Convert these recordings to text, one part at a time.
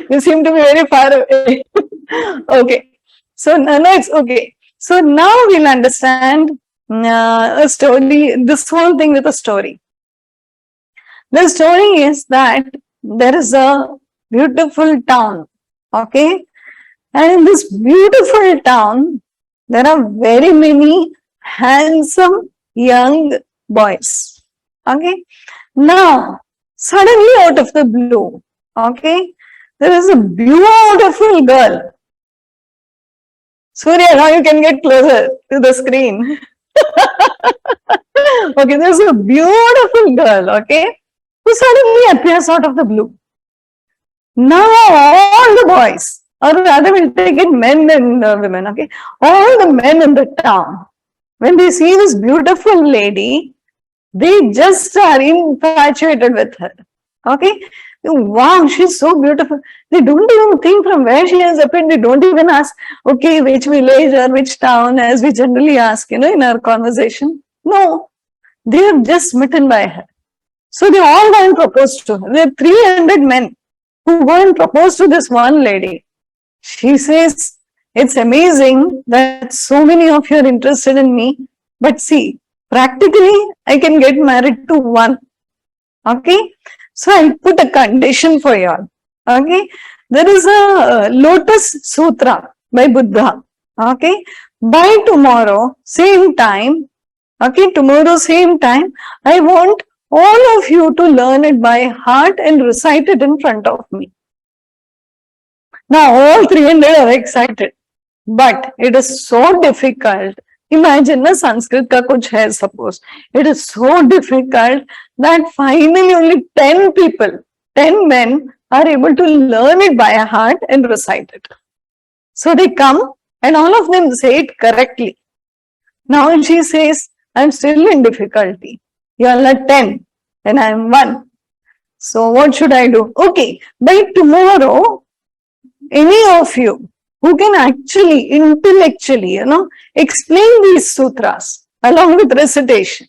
You seem to be very far away. Okay. So, no, it's okay. So now we'll understand a story, this whole thing with a story. The story is that there is a beautiful town, okay? And in this beautiful town, there are very many handsome young boys, okay? Now, suddenly out of the blue, okay, there is a beautiful girl. Surya, now you can get closer to the screen. Okay, there's a beautiful girl, okay, who suddenly appears out of the blue. Now all the boys, or rather we'll take it men and women, okay, all the men in the town, when they see this beautiful lady, they just are infatuated with her, okay. Wow, she's so beautiful. They don't even think from where she has appeared. They don't even ask, okay, which village or which town, as we generally ask, in our conversation. No, they are just smitten by her. So they all go and propose to her. There are 300 men who go and propose to this one lady. She says, it's amazing that so many of you are interested in me, but see, practically, I can get married to one. Okay? So I'll put a condition for you all. Okay? There is a Lotus Sutra by Buddha. Okay? By tomorrow, same time, okay, tomorrow, same time, I want all of you to learn it by heart and recite it in front of me. Now, all 300 are excited, but it is so difficult. Imagine na Sanskrit ka kuch hai, suppose. It is so difficult that finally only 10 people, 10 men are able to learn it by heart and recite it. So they come and all of them say it correctly. Now she says, I'm still in difficulty. You all are 10 and I am 1. So what should I do? Okay, by tomorrow, any of you who can actually intellectually, explain these sutras along with recitation,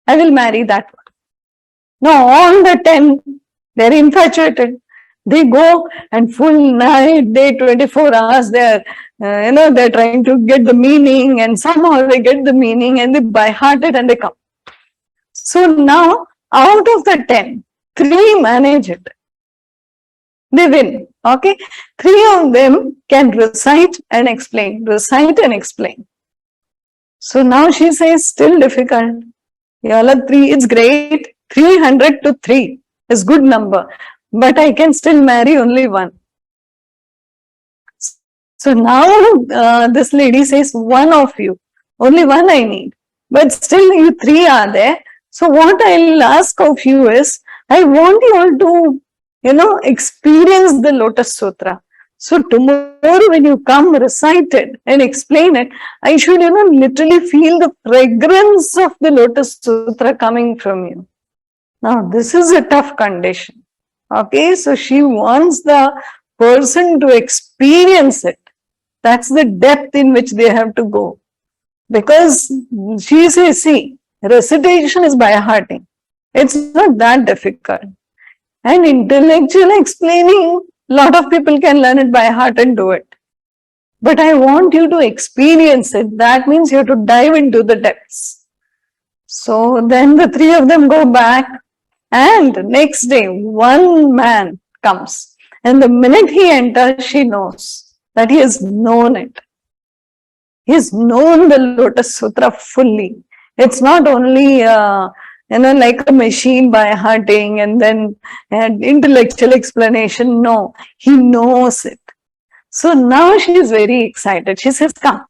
I will marry that one. Now all the 10, they're infatuated. They go and full night, day, 24 hours, they're trying to get the meaning, and somehow they get the meaning and they by heart it and they come. So now out of the 10, 3 manage it. They win. Okay, 3 of them can recite and explain. So now she says, still difficult. Y'all are 3, it's great. 300 to 3 is good number, but I can still marry only 1. So now this lady says, 1 of you, only 1 I need, but still you 3 are there. So what I'll ask of you is, I want you all to experience the Lotus Sutra. So tomorrow when you come, recite it and explain it, I should, literally feel the fragrance of the Lotus Sutra coming from you. Now, this is a tough condition. Okay, so she wants the person to experience it. That's the depth in which they have to go. Because she says, see, recitation is by hearting. It's not that difficult. And intellectual explaining, a lot of people can learn it by heart and do it. But I want you to experience it. That means you have to dive into the depths. So then the 3 of them go back, and next day, 1 man comes. And the minute he enters, she knows that he has known it. He has known the Lotus Sutra fully. It's not only like a machine by hearting and then intellectual explanation. No, he knows it. So now she is very excited. She says, come,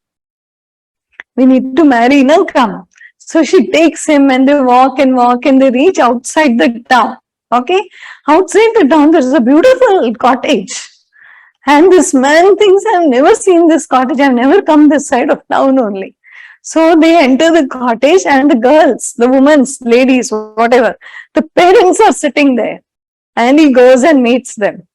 we need to marry, now come. So she takes him and they walk and they reach outside the town. Okay, outside the town there is a beautiful cottage. And this man thinks, I've never seen this cottage, I've never come this side of town only. So they enter the cottage and the girls, the women, ladies, whatever, the parents are sitting there. And he goes and meets them.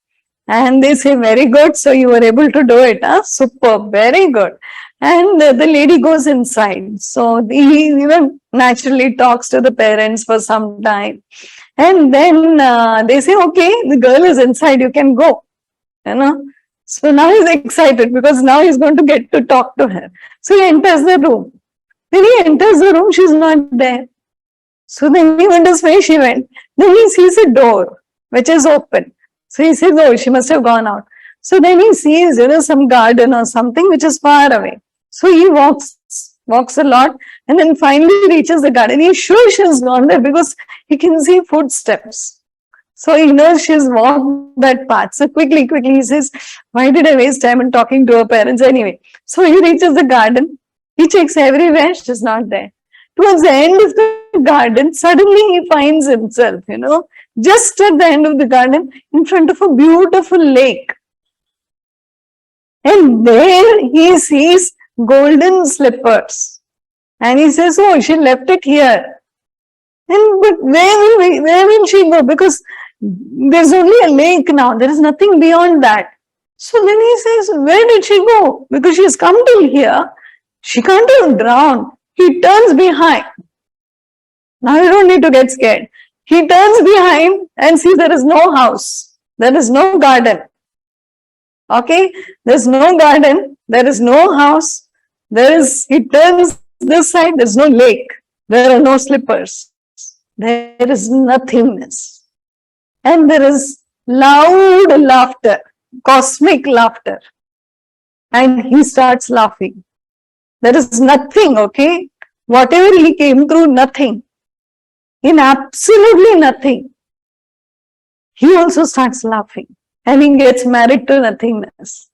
And they say, very good, so you were able to do it, huh? Superb, very good. And the lady goes inside. So he naturally talks to the parents for some time. And then they say, okay, the girl is inside, you can go. you know. So now he's excited because now he's going to get to talk to her. So he enters the room. When he enters the room, she's not there. So then he wonders where she went. Then he sees a door which is open. So he says, oh, she must have gone out. So then he sees, some garden or something which is far away. So he walks a lot, and then finally reaches the garden. He's sure she's gone there because he can see footsteps. So he knows she's walked that path. So quickly, he says, why did I waste time in talking to her parents anyway? So he reaches the garden. He checks everywhere. She's not there. Towards the end of the garden, suddenly he finds himself, just at the end of the garden, in front of a beautiful lake. And there he sees golden slippers. And he says, oh, she left it here. But where will she go? Because there's only a lake now. There is nothing beyond that. So then he says, where did she go? Because she's come till here. She can't have drowned. He turns behind. Now you don't need to get scared. He turns behind and sees there is no house. There is no garden. Okay? There's no garden. There is no house. He turns this side. There's no lake. There are no slippers. There is nothingness. And there is loud laughter, cosmic laughter. And he starts laughing. There is nothing, okay? Whatever he came through, nothing. In absolutely nothing. He also starts laughing. And he gets married to nothingness.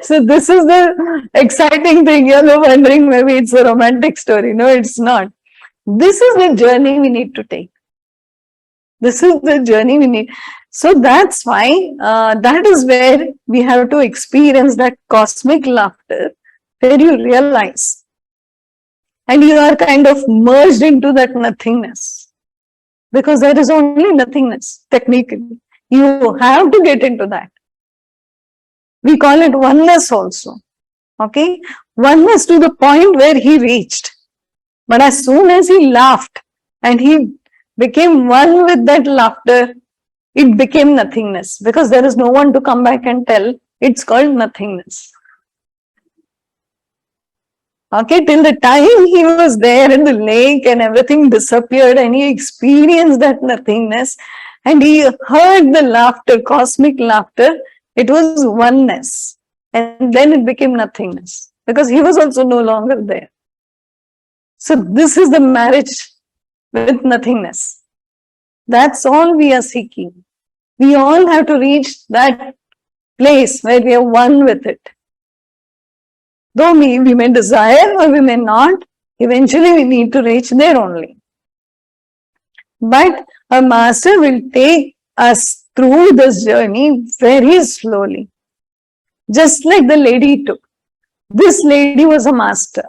So this is the exciting thing. You're wondering maybe it's a romantic story. No, it's not. This is the journey we need to take. This is the journey we need. So that's why that is where we have to experience that cosmic laughter, where you realize and you are kind of merged into that nothingness. Because there is only nothingness, technically. You have to get into that. We call it oneness also. Okay? Oneness to the point where he reached. But as soon as he laughed and he became one with that laughter, it became nothingness. Because there is no one to come back and tell it's called nothingness. Okay, till the time he was there in the lake and everything disappeared and he experienced that nothingness and he heard the laughter, cosmic laughter, it was oneness. And then it became nothingness because he was also no longer there. So this is the marriage with nothingness. That's all we are seeking. We all have to reach that place where we are one with it. Though we may desire or we may not, eventually we need to reach there only. But a master will take us through this journey very slowly. Just like the lady took. This lady was a master.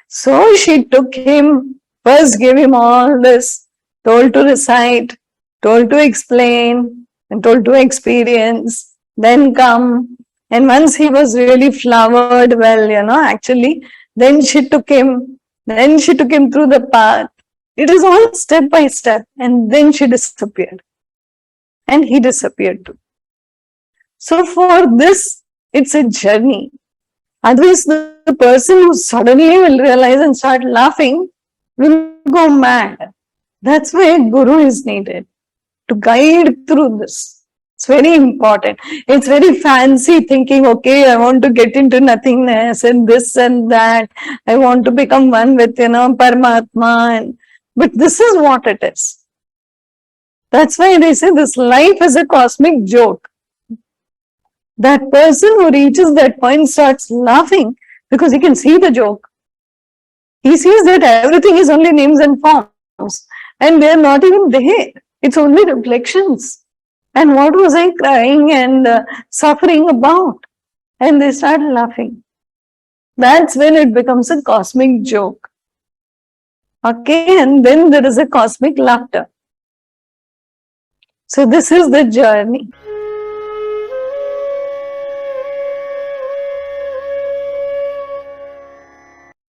So she took him, first gave him all this, told to recite, told to explain, and told to experience, then come. And once he was really flowered well, actually, then she took him through the path. It is all step by step. And then she disappeared. And he disappeared too. So for this, it's a journey. Otherwise, the person who suddenly will realize and start laughing will go mad. That's why a guru is needed to guide through this. It's very important. It's very fancy thinking, okay, I want to get into nothingness and this and that. I want to become one with, Paramatma. But this is what it is. That's why they say this life is a cosmic joke. That person who reaches that point starts laughing because he can see the joke. He sees that everything is only names and forms and they are not even there. It's only reflections. And what was I crying and suffering about? And they start laughing. That's when it becomes a cosmic joke. Okay, and then there is a cosmic laughter. So this is the journey.